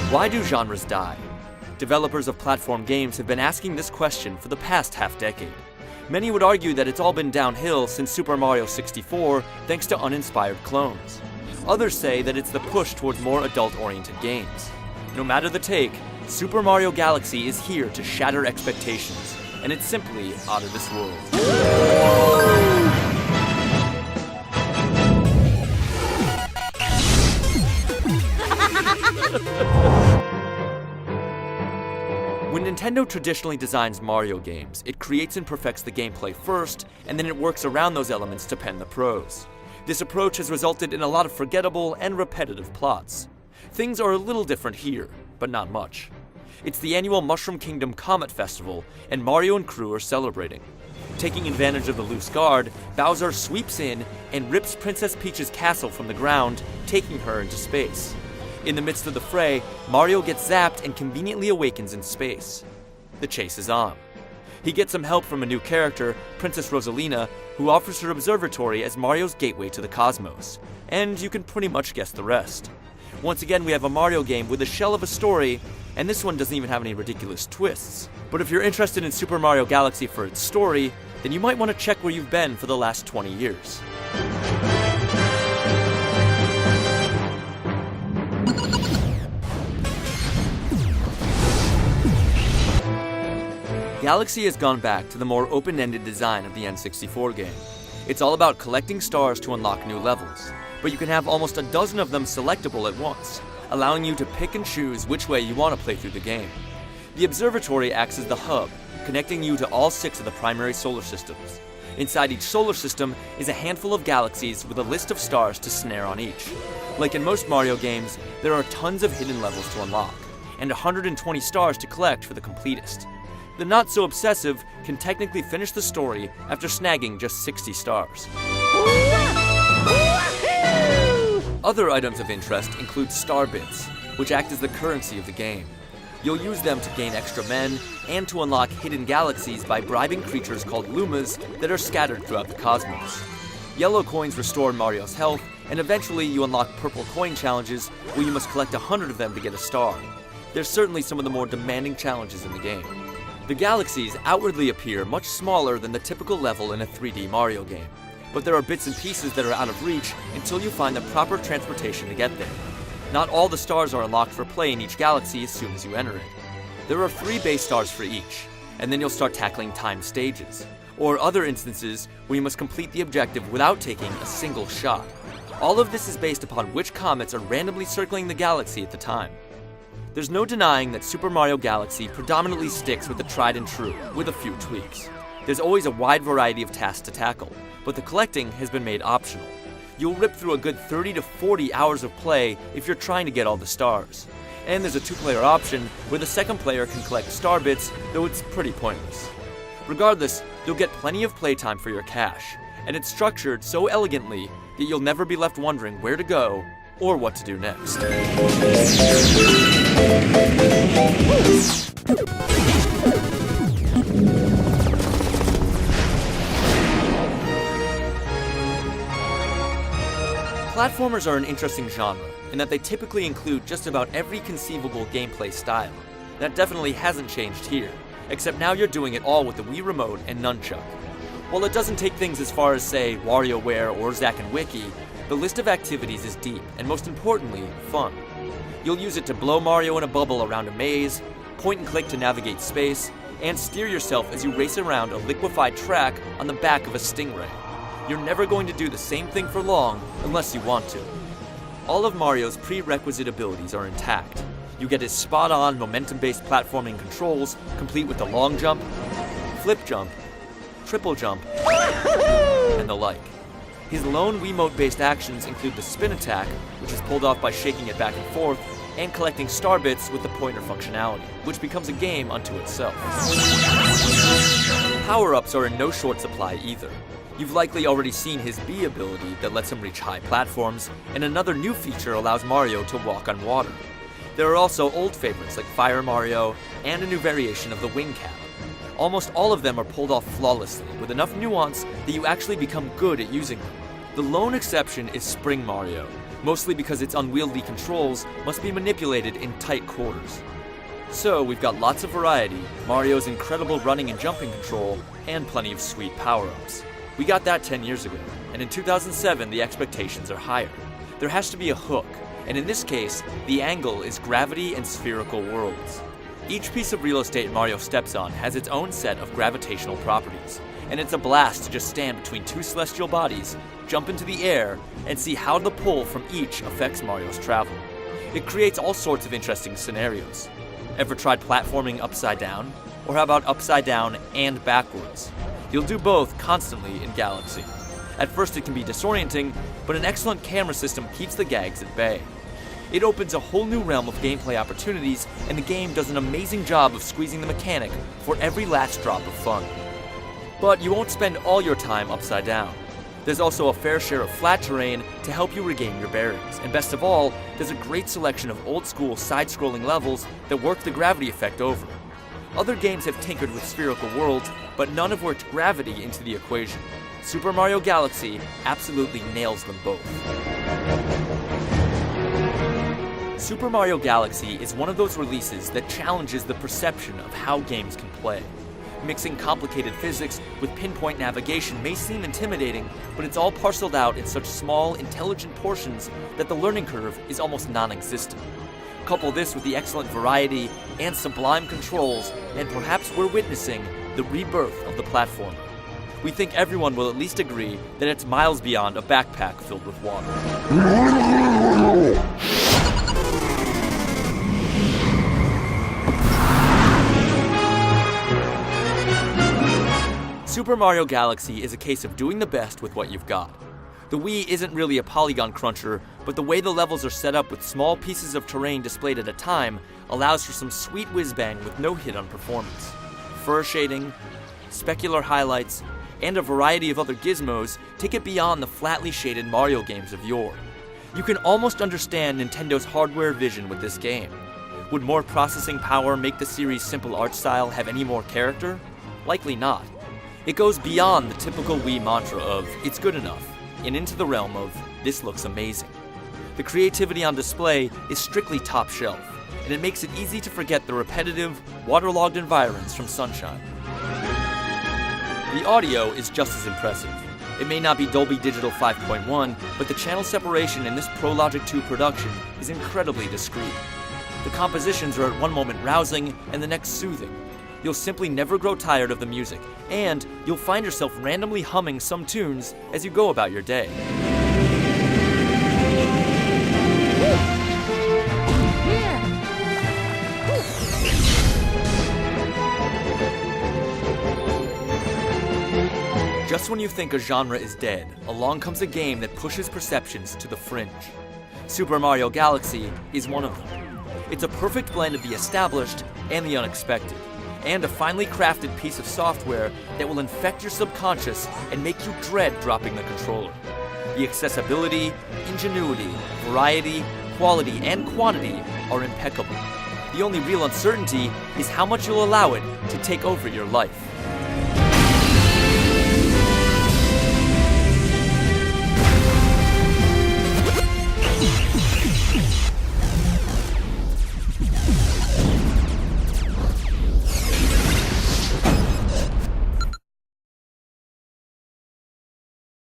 Why do genres die? Developers of platform games have been asking this question for the past half-decade. Many would argue that it's all been downhill since Super Mario 64 thanks to uninspired clones. Others say that it's the push towards more adult-oriented games. No matter the take, Super Mario Galaxy is here to shatter expectations, and it's simply out of this world. When Nintendo traditionally designs Mario games, it creates and perfects the gameplay first, and then it works around those elements to pen the prose. This approach has resulted in a lot of forgettable and repetitive plots. Things are a little different here, but not much. It's the annual Mushroom Kingdom Comet Festival, and Mario and crew are celebrating. Taking advantage of the loose guard, Bowser sweeps in and rips Princess Peach's castle from the ground, taking her into space. In the midst of the fray, Mario gets zapped and conveniently awakens in space. The chase is on. He gets some help from a new character, Princess Rosalina, who offers her observatory as Mario's gateway to the cosmos. And you can pretty much guess the rest. Once again, we have a Mario game with a shell of a story, and this one doesn't even have any ridiculous twists. But if you're interested in Super Mario Galaxy for its story, then you might want to check where you've been for the last 20 years. Galaxy has gone back to the more open-ended design of the N64 game. It's all about collecting stars to unlock new levels, but you can have almost a dozen of them selectable at once, allowing you to pick and choose which way you want to play through the game. The observatory acts as the hub, connecting you to all 6 of the primary solar systems. Inside each solar system is a handful of galaxies with a list of stars to snare on each. Like in most Mario games, there are tons of hidden levels to unlock, and 120 stars to collect for the completist. The not-so-obsessive can technically finish the story after snagging just 60 stars. Other items of interest include star bits, which act as the currency of the game. You'll use them to gain extra men, and to unlock hidden galaxies by bribing creatures called Lumas that are scattered throughout the cosmos. Yellow coins restore Mario's health, and eventually you unlock purple coin challenges where you must collect 100 of them to get a star. They're certainly some of the more demanding challenges in the game. The galaxies outwardly appear much smaller than the typical level in a 3D Mario game, but there are bits and pieces that are out of reach until you find the proper transportation to get there. Not all the stars are unlocked for play in each galaxy as soon as you enter it. There are 3 base stars for each, and then you'll start tackling timed stages, or other instances where you must complete the objective without taking a single shot. All of this is based upon which comets are randomly circling the galaxy at the time. There's no denying that Super Mario Galaxy predominantly sticks with the tried and true, with a few tweaks. There's always a wide variety of tasks to tackle, but the collecting has been made optional. You'll rip through a good 30 to 40 hours of play if you're trying to get all the stars. And there's a 2-player option where the second player can collect star bits, though it's pretty pointless. Regardless, you'll get plenty of playtime for your cash, and it's structured so elegantly that you'll never be left wondering where to go or what to do next. Platformers are an interesting genre in that they typically include just about every conceivable gameplay style. That definitely hasn't changed here, except now you're doing it all with the Wii Remote and Nunchuck. While it doesn't take things as far as, say, WarioWare or Zack and Wiki, the list of activities is deep, and most importantly, fun. You'll use it to blow Mario in a bubble around a maze, point and click to navigate space, and steer yourself as you race around a liquefied track on the back of a Stingray. You're never going to do the same thing for long unless you want to. All of Mario's prerequisite abilities are intact. You get his spot-on, momentum-based platforming controls, complete with the long jump, flip jump, triple jump, and the like. His lone Wiimote-based actions include the spin attack, which is pulled off by shaking it back and forth, and collecting star bits with the pointer functionality, which becomes a game unto itself. Power-ups are in no short supply either. You've likely already seen his B ability that lets him reach high platforms, and another new feature allows Mario to walk on water. There are also old favorites like Fire Mario, and a new variation of the Wing Cap. Almost all of them are pulled off flawlessly, with enough nuance that you actually become good at using them. The lone exception is Spring Mario, mostly because its unwieldy controls must be manipulated in tight quarters. So we've got lots of variety, Mario's incredible running and jumping control, and plenty of sweet power-ups. We got that 10 years ago, and in 2007 the expectations are higher. There has to be a hook, and in this case, the angle is gravity and spherical worlds. Each piece of real estate Mario steps on has its own set of gravitational properties, and it's a blast to just stand between two celestial bodies, jump into the air, and see how the pull from each affects Mario's travel. It creates all sorts of interesting scenarios. Ever tried platforming upside down? Or how about upside down and backwards? You'll do both constantly in Galaxy. At first it can be disorienting, but an excellent camera system keeps the gags at bay. It opens a whole new realm of gameplay opportunities, and the game does an amazing job of squeezing the mechanic for every last drop of fun. But you won't spend all your time upside down. There's also a fair share of flat terrain to help you regain your bearings, and best of all, there's a great selection of old-school side-scrolling levels that work the gravity effect over. Other games have tinkered with spherical worlds, but none have worked gravity into the equation. Super Mario Galaxy absolutely nails them both. Super Mario Galaxy is one of those releases that challenges the perception of how games can play. Mixing complicated physics with pinpoint navigation may seem intimidating, but it's all parceled out in such small, intelligent portions that the learning curve is almost non-existent. Couple this with the excellent variety and sublime controls, and perhaps we're witnessing the rebirth of the platformer. We think everyone will at least agree that it's miles beyond a backpack filled with water. Super Mario Galaxy is a case of doing the best with what you've got. The Wii isn't really a polygon cruncher, but the way the levels are set up with small pieces of terrain displayed at a time allows for some sweet whiz-bang with no hit on performance. Fur shading, specular highlights, and a variety of other gizmos take it beyond the flatly shaded Mario games of yore. You can almost understand Nintendo's hardware vision with this game. Would more processing power make the series' simple art style have any more character? Likely not. It goes beyond the typical Wii mantra of, "it's good enough," and into the realm of, "this looks amazing." The creativity on display is strictly top shelf, and it makes it easy to forget the repetitive, waterlogged environs from Sunshine. The audio is just as impressive. It may not be Dolby Digital 5.1, but the channel separation in this Pro Logic 2 production is incredibly discreet. The compositions are at one moment rousing and the next soothing. You'll simply never grow tired of the music, and you'll find yourself randomly humming some tunes as you go about your day. Just when you think a genre is dead, along comes a game that pushes perceptions to the fringe. Super Mario Galaxy is one of them. It's a perfect blend of the established and the unexpected, and a finely crafted piece of software that will infect your subconscious and make you dread dropping the controller. The accessibility, ingenuity, variety, quality, and quantity are impeccable. The only real uncertainty is how much you'll allow it to take over your life.